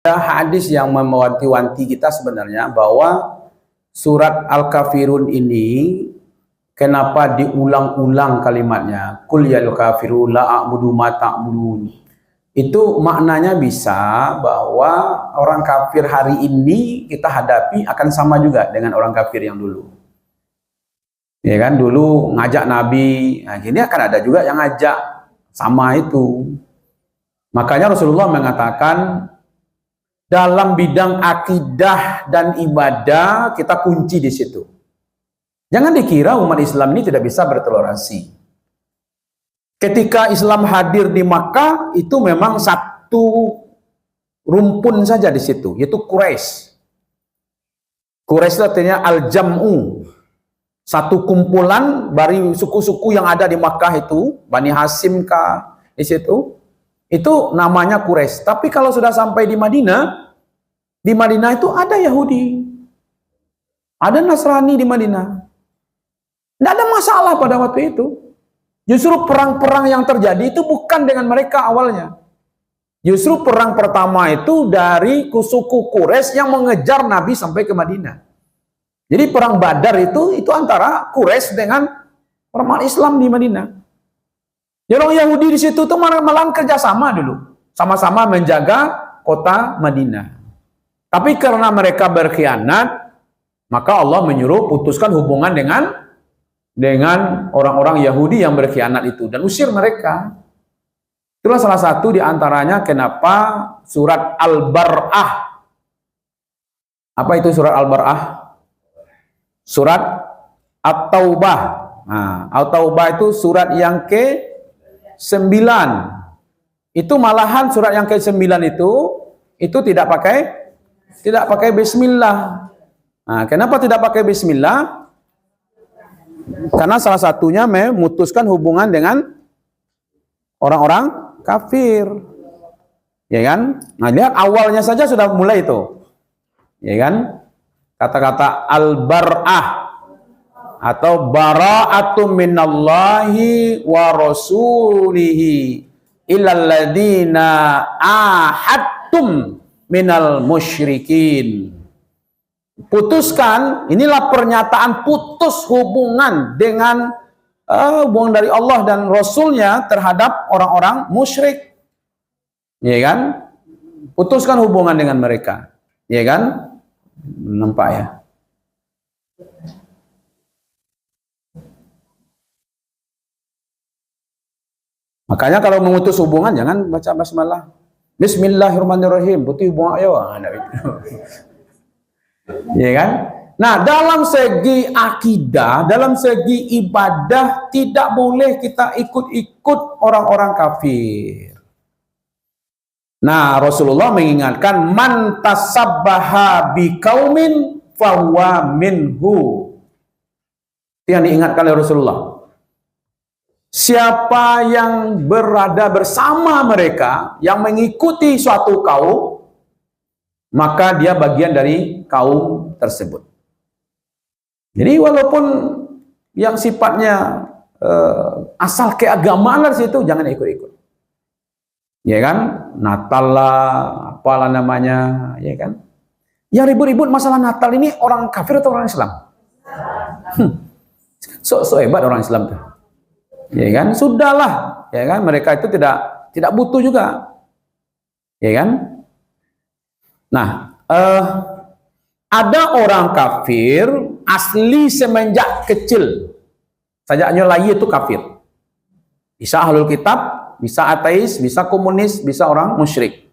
Ada hadis yang mewanti-wanti kita sebenarnya bahwa surat Al-Kafirun ini kenapa diulang-ulang kalimatnya? Qul ya al-kafirun la a'budu ma ta'budun. Itu maknanya bisa bahwa orang kafir hari ini kita hadapi akan sama juga dengan orang kafir yang dulu. Ya kan, dulu ngajak Nabi, nah ini akan ada juga yang ngajak sama itu. Makanya Rasulullah mengatakan dalam bidang akidah dan ibadah kita kunci di situ. Jangan dikira umat Islam ini tidak bisa bertoleransi. Ketika Islam hadir di Makkah itu memang satu rumpun saja di situ, yaitu Quraisy. Quraisy itu artinya al-jam'u. Satu kumpulan dari suku-suku yang ada di Makkah itu, Bani Hasim kah di situ. Itu namanya Quraisy. Tapi kalau sudah sampai di Madinah itu ada Yahudi, ada Nasrani di Madinah. Tidak ada masalah pada waktu itu. Justru perang-perang yang terjadi itu bukan dengan mereka awalnya. Justru perang pertama itu dari suku Quraisy yang mengejar Nabi sampai ke Madinah. Jadi perang Badar itu antara Quraisy dengan orang Islam di Madinah. Jadi orang Yahudi di situ tuh malah kerjasama dulu, sama-sama menjaga kota Madinah. Tapi karena mereka berkhianat, maka Allah menyuruh putuskan hubungan dengan orang-orang Yahudi yang berkhianat itu dan usir mereka. Itulah salah satu di antaranya kenapa surat Al-Bar'ah. Apa itu surat Al-Bar'ah? Surat At-Taubah. Nah, At-Taubah itu surat yang ke-9. Itu malahan surat yang ke-9 itu tidak pakai bismillah. Nah, kenapa tidak pakai bismillah? Karena salah satunya memutuskan hubungan dengan orang-orang kafir. Ya kan? Nah, lihat awalnya saja sudah mulai itu. Ya kan? Kata-kata al-bar'ah atau bara'atu minallahi wa rasulihi illal ladina ahadtum minal musyrikin. Putuskan, inilah pernyataan putus hubungan dengan hubungan dari Allah dan Rasulnya terhadap orang-orang musyrik. Ya kan? Putuskan hubungan dengan mereka. Ya kan? Nampak ya? Makanya kalau memutus hubungan jangan baca basmalah. Bismillahirrahmanirrahim. Putih hubungan ayo. Ya kan? Nah, dalam segi akidah, dalam segi ibadah tidak boleh kita ikut-ikut orang-orang kafir. Nah, Rasulullah mengingatkan man tasabbaha biqaumin fahuwa minhu. Itu yang diingatkan oleh Rasulullah. Siapa yang berada bersama mereka, yang mengikuti suatu kaum, maka dia bagian dari kaum tersebut. Jadi walaupun yang sifatnya asal keagamaan dari situ jangan ikut-ikut. Ya kan? Natal lah, apalah namanya, ya kan? Yang ribut-ribut masalah Natal ini orang kafir atau orang Islam? So hebat orang Islam tuh. Ya kan? Sudahlah, ya kan? Mereka itu tidak butuh juga. Ya kan? Nah, ada orang kafir asli semenjak kecil. Sajaknya lahir itu kafir. Bisa ahlul kitab, bisa ateis, bisa komunis, bisa orang musyrik.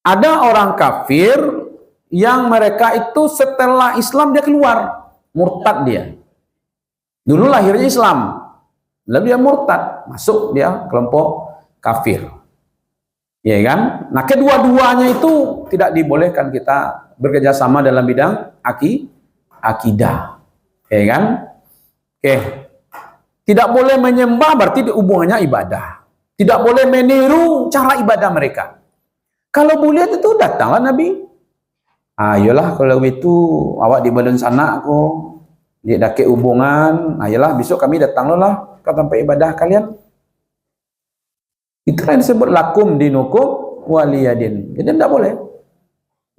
Ada orang kafir yang mereka itu setelah Islam dia keluar, murtad dia. Dulu lahirnya Islam, lalu dia murtad, masuk dia kelompok kafir. Ya kan? Nah, kedua-duanya itu tidak dibolehkan kita bekerja sama dalam bidang akidah. Ya kan? Oke. Tidak boleh menyembah berarti hubungannya ibadah. Tidak boleh meniru cara ibadah mereka. Kalau boleh itu datanglah Nabi. Ayolah kalau itu awak di badan sana aku dia dake hubungan, ayolah besok kami datang lah ke tempat ibadah kalian. Itu yang disebut lakum dinukum waliyadin. Jadi tidak boleh.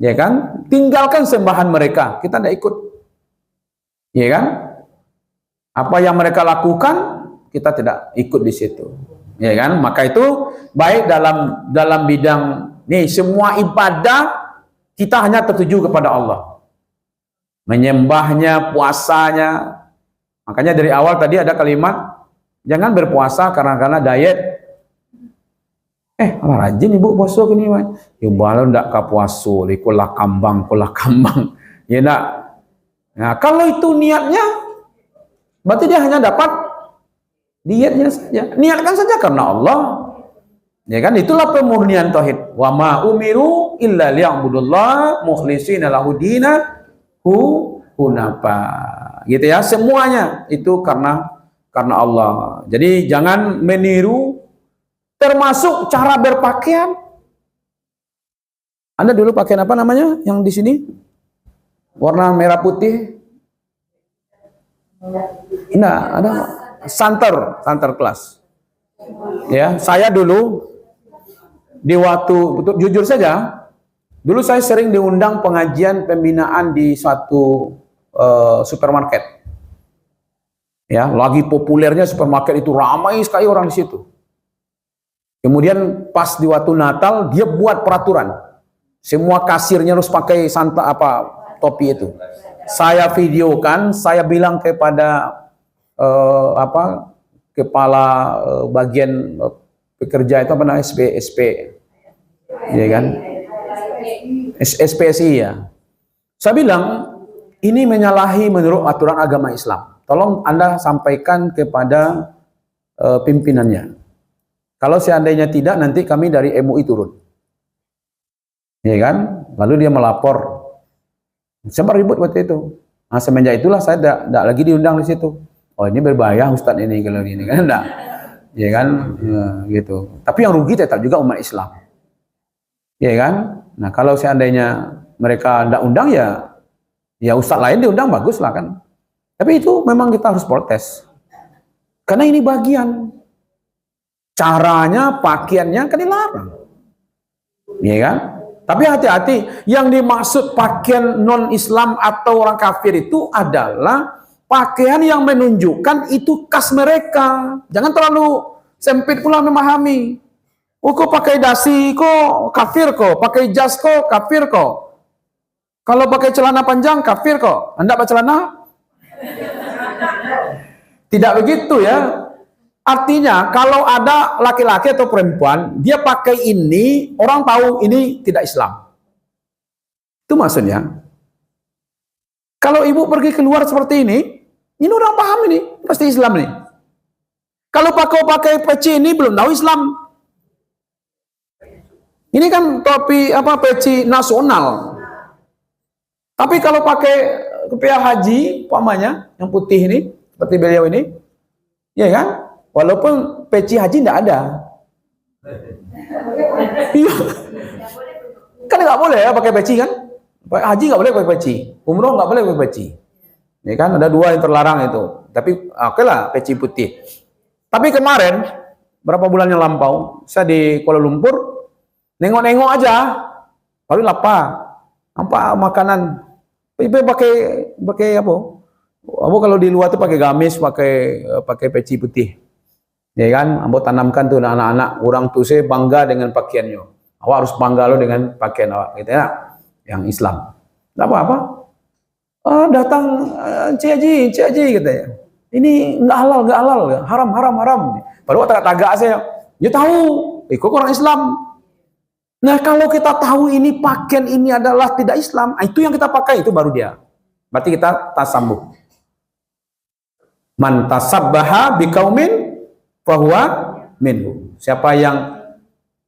Ya kan? Tinggalkan sembahan mereka, kita tidak ikut. Ya kan? Apa yang mereka lakukan, kita tidak ikut di situ. Ya kan? Maka itu baik dalam bidang nih, semua ibadah kita hanya tertuju kepada Allah. Menyembahnya, puasanya. Makanya dari awal tadi ada kalimat jangan berpuasa karena diet. Apa rajin ibu puasa gini, ya balon ndak ka puasa, kulah kambang. Ya ndak. Nah, kalau itu niatnya berarti dia hanya dapat dietnya saja. Niatkan saja karena Allah. Ya kan, itulah pemurnian tauhid. Wa ma umiru illa liya'budullah mukhlishina lahu dinahu hunafa. Gitu ya, semuanya itu karena Allah. Jadi jangan meniru, termasuk cara berpakaian. Anda dulu pakaian apa namanya yang di sini? Warna merah putih. Nah, ada santer kelas. Ya, saya dulu di waktu, jujur saja, dulu saya sering diundang pengajian pembinaan di suatu supermarket. Ya, lagi populernya supermarket itu, ramai sekali orang di situ. Kemudian pas di waktu Natal dia buat peraturan, semua kasirnya harus pakai topi itu. Saya videokan, saya bilang kepada kepala bagian pekerja itu apa namanya, SP, ya kan, SPSI ya. Saya bilang ini menyalahi menurut aturan agama Islam. Tolong Anda sampaikan kepada pimpinannya. Kalau seandainya tidak, nanti kami dari MUI turun. Ya kan? Lalu dia melapor. Sempat ribut waktu itu. Nah, semenjak itulah saya tidak lagi diundang di situ. Oh, ini berbahaya Ustadz ini kalau gini kan, enggak. Ya kan? Ya, gitu. Tapi yang rugi tetap juga umat Islam. Ya kan? Nah, kalau seandainya mereka tidak undang ya ustadz lain diundang, bagus lah kan. Tapi itu memang kita harus protes. Karena ini bagian. Caranya, pakaiannya kan dilarang. Ya kan? Tapi hati-hati, yang dimaksud pakaian non-Islam atau orang kafir itu adalah pakaian yang menunjukkan itu khas mereka. Jangan terlalu sempit pula memahami. Oh, kok pakai dasi kok kafir kok, pakai jas kok kafir kok. Kalau pakai celana panjang kafir kok. Anda pakai celana? Tidak begitu ya. Artinya kalau ada laki-laki atau perempuan dia pakai ini, orang tahu ini tidak Islam. Itu maksudnya. Kalau ibu pergi keluar seperti ini orang paham ini pasti Islam nih. Kalau pakai peci ini belum tahu Islam. Ini kan topi peci nasional. Tapi kalau pakai kepiah haji, umpamanya yang putih ini, seperti beliau ini, ya kan? Walaupun peci haji tidak ada. Iya. Kan nggak boleh ya pakai peci kan? Haji nggak boleh pakai peci, umroh nggak boleh pakai peci. Ya kan? Ada dua yang terlarang itu. Tapi oke lah peci putih. Tapi kemarin berapa bulan yang lampau, saya di Kuala Lumpur, nengok-nengok aja, paling apa makanan, pakai apa? Aku kalau di luar tuh pakai gamis, pakai peci putih. Ya kan, ambo tanamkan tuh anak-anak, orang tuh saya bangga dengan pakaiannya. Awak harus bangga lo dengan pakaian awak, gitu ya, yang Islam. Tidak apa-apa. Datang Cik Haji, katanya. Ini nggak halal, haram. Baru tagak saya, dia tahu, kok orang Islam. Nah, kalau kita tahu ini pakaian ini adalah tidak Islam, itu yang kita pakai, itu baru dia. Berarti kita tasambuh. Man tasabbaha biqaumin fahuwa minhu. Siapa yang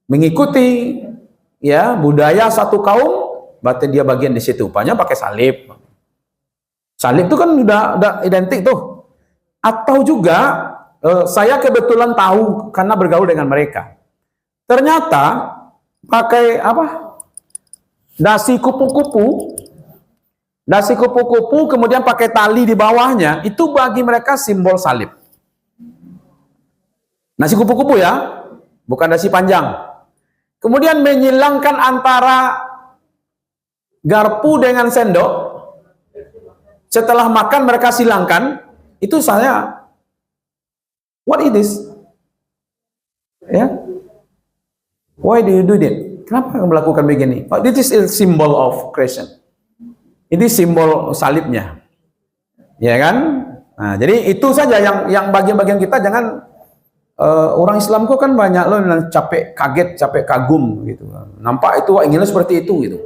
mengikuti ya budaya satu kaum, berarti dia bagian di situ. Rupanya pakai salib. Salib itu kan udah identik tuh. Atau juga saya kebetulan tahu karena bergaul dengan mereka. Ternyata pakai dasi kupu-kupu, kemudian pakai tali di bawahnya, itu bagi mereka simbol salib. Nasi kupu-kupu ya, bukan dasi panjang. kemudian menyilangkan antara garpu dengan sendok, setelah makan mereka silangkan, itu saya, what is this? Ya, why do you do that? Kenapa melakukan begini? Oh, this is a symbol of creation. Ini simbol salibnya, ya kan? Nah, jadi itu saja yang bagian-bagian kita jangan. Orang Islam kok kan banyak loh yang capek kaget, capek kagum gitu. Nampak itu inginnya seperti itu gitu.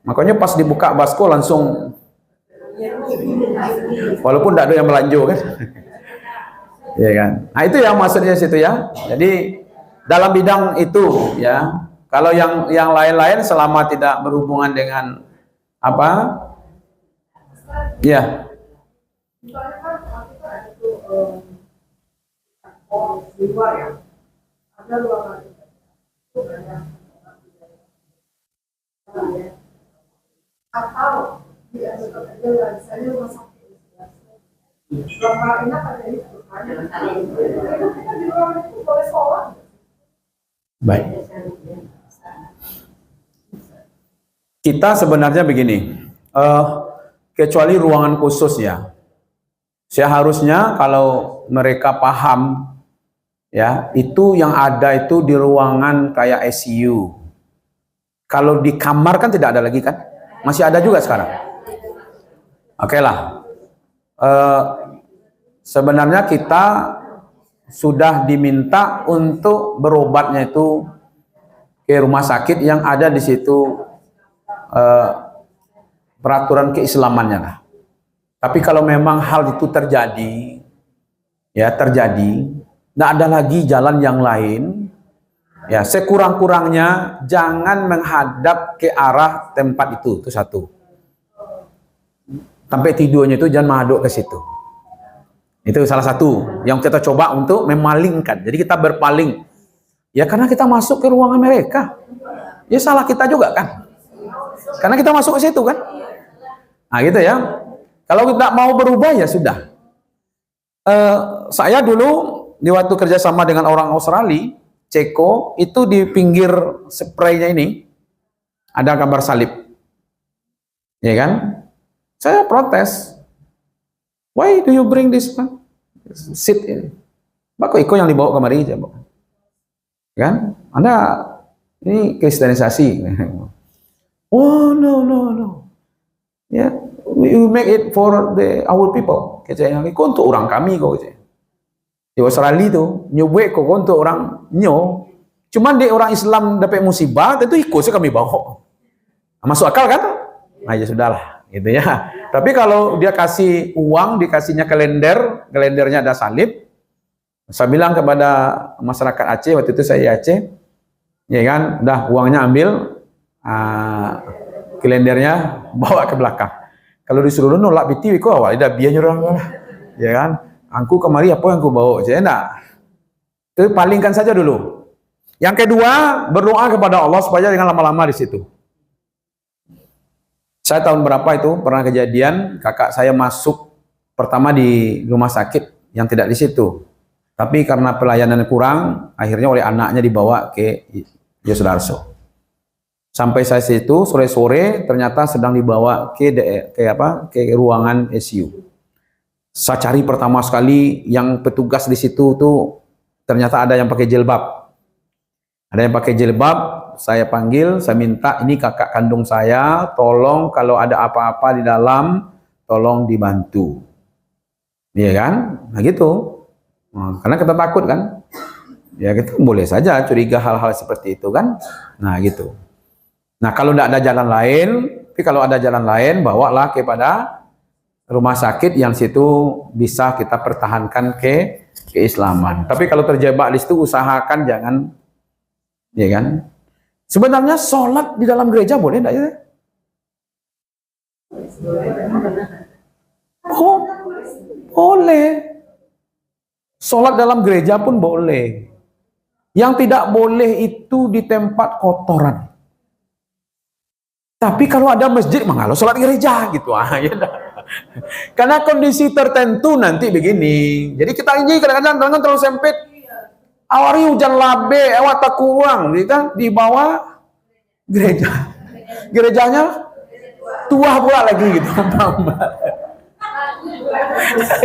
Makanya pas dibuka basko langsung, walaupun tidak ada yang melanjut kan. Ya kan. Nah itu ya maksudnya situ ya. Jadi dalam bidang itu ya. Kalau yang lain-lain selama tidak berhubungan dengan apa? Ya. Di luar ya, ada ruangan itu banyak atau di ada misalnya rumah sakit bapak enak ada itu kita di ruangan itu boleh sholat. Baik, kita sebenarnya begini, kecuali ruangan khusus ya, seharusnya kalau mereka paham ya, itu yang ada itu di ruangan kayak ICU. Kalau di kamar kan tidak ada lagi kan? Masih ada juga sekarang. Oke lah. Sebenarnya kita sudah diminta untuk berobatnya itu ke rumah sakit yang ada di situ peraturan keislamannya lah. Tapi kalau memang hal itu terjadi, ya terjadi, tidak ada lagi jalan yang lain, ya sekurang-kurangnya jangan menghadap ke arah tempat itu satu. Sampai tidurnya itu jangan menghadap ke situ. Itu salah satu yang kita coba untuk memalingkan. Jadi kita berpaling, ya karena kita masuk ke ruangan mereka, ya salah kita juga kan, karena kita masuk ke situ kan. Nah gitu ya. Kalau kita mau berubah ya sudah. Saya dulu di waktu kerjasama dengan orang Australia, Ceko, itu di pinggir spraynya ini ada gambar salib, ya kan? Saya protes, why do you bring this one? Sit ini, bakal ikut yang dibawa kemari aja, kan? Anda ini kristenisasi. Oh no, ya, we make it for our people. Kecil untuk orang kami kok kecil. Di Australia itu nyobek kok untuk orang nyo, cuman di orang Islam dapat musibah tentu ikut kami bawa, masuk akal kan? Nah ya sudahlah gitu ya. Tapi kalau dia kasih uang, dikasihnya kalendernya ada salib, saya bilang kepada masyarakat Aceh waktu itu, saya Aceh, ya kan, udah uangnya ambil, kalendernya bawa ke belakang. Kalau disuruh nolak biti kok awal ada biar nyurang lah, ya kan? Aku kemari apa yang aku bawa? Saya enggak. Itu palingkan saja dulu. Yang kedua, berdoa kepada Allah supaya jangan lama-lama di situ. Saya tahun berapa itu pernah kejadian kakak saya masuk pertama di rumah sakit yang tidak di situ. Tapi karena pelayanan kurang, akhirnya oleh anaknya dibawa ke Yosudarso. Sampai saya situ sore-sore ternyata sedang dibawa ke ruangan ICU. Saya cari pertama sekali yang petugas di situ tuh ternyata ada yang pakai jilbab. Ada yang pakai jilbab, saya panggil, saya minta, ini kakak kandung saya, tolong kalau ada apa-apa di dalam, tolong dibantu. Iya kan? Nah gitu. Nah, karena kita takut kan? Ya kita boleh saja curiga hal-hal seperti itu kan? Nah gitu. Nah kalau tidak ada jalan lain, tapi kalau ada jalan lain, bawalah kepada rumah sakit yang situ bisa kita pertahankan keislaman. Tapi kalau terjebak di situ, usahakan jangan, ya kan? Sebenarnya sholat di dalam gereja boleh enggak ya? Oh, boleh. Sholat dalam gereja pun boleh. Yang tidak boleh itu di tempat kotoran. Tapi kalau ada masjid, mengalah sholat gereja gitu. Ya. Karena kondisi tertentu nanti begini. Jadi kita ini kadang-kadang terlalu sempit. awari hujan labe, awat tak kurang, kita di bawah gereja. Gerejanya tua pula lagi gitu.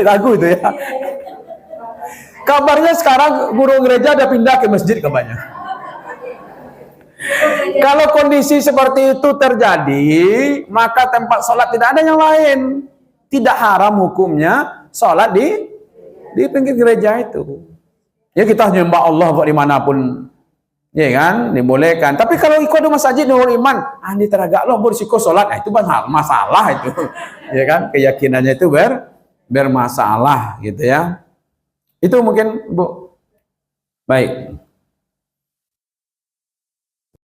Lagu itu ya. Kabarnya sekarang guru gereja ada pindah ke masjid kabarnya. Kalau kondisi seperti itu terjadi, maka tempat sholat tidak ada yang lain. Tidak haram hukumnya sholat di pinggir gereja itu. Ya kita nyembah Allah kok dimanapun, ya kan, dibolehkan. Tapi kalau ikut ada masjid Nurul Iman, ini teragak loh berisiko sholat, itu masalah itu, ya kan, keyakinannya itu bermasalah gitu ya. Itu mungkin Bu. Baik.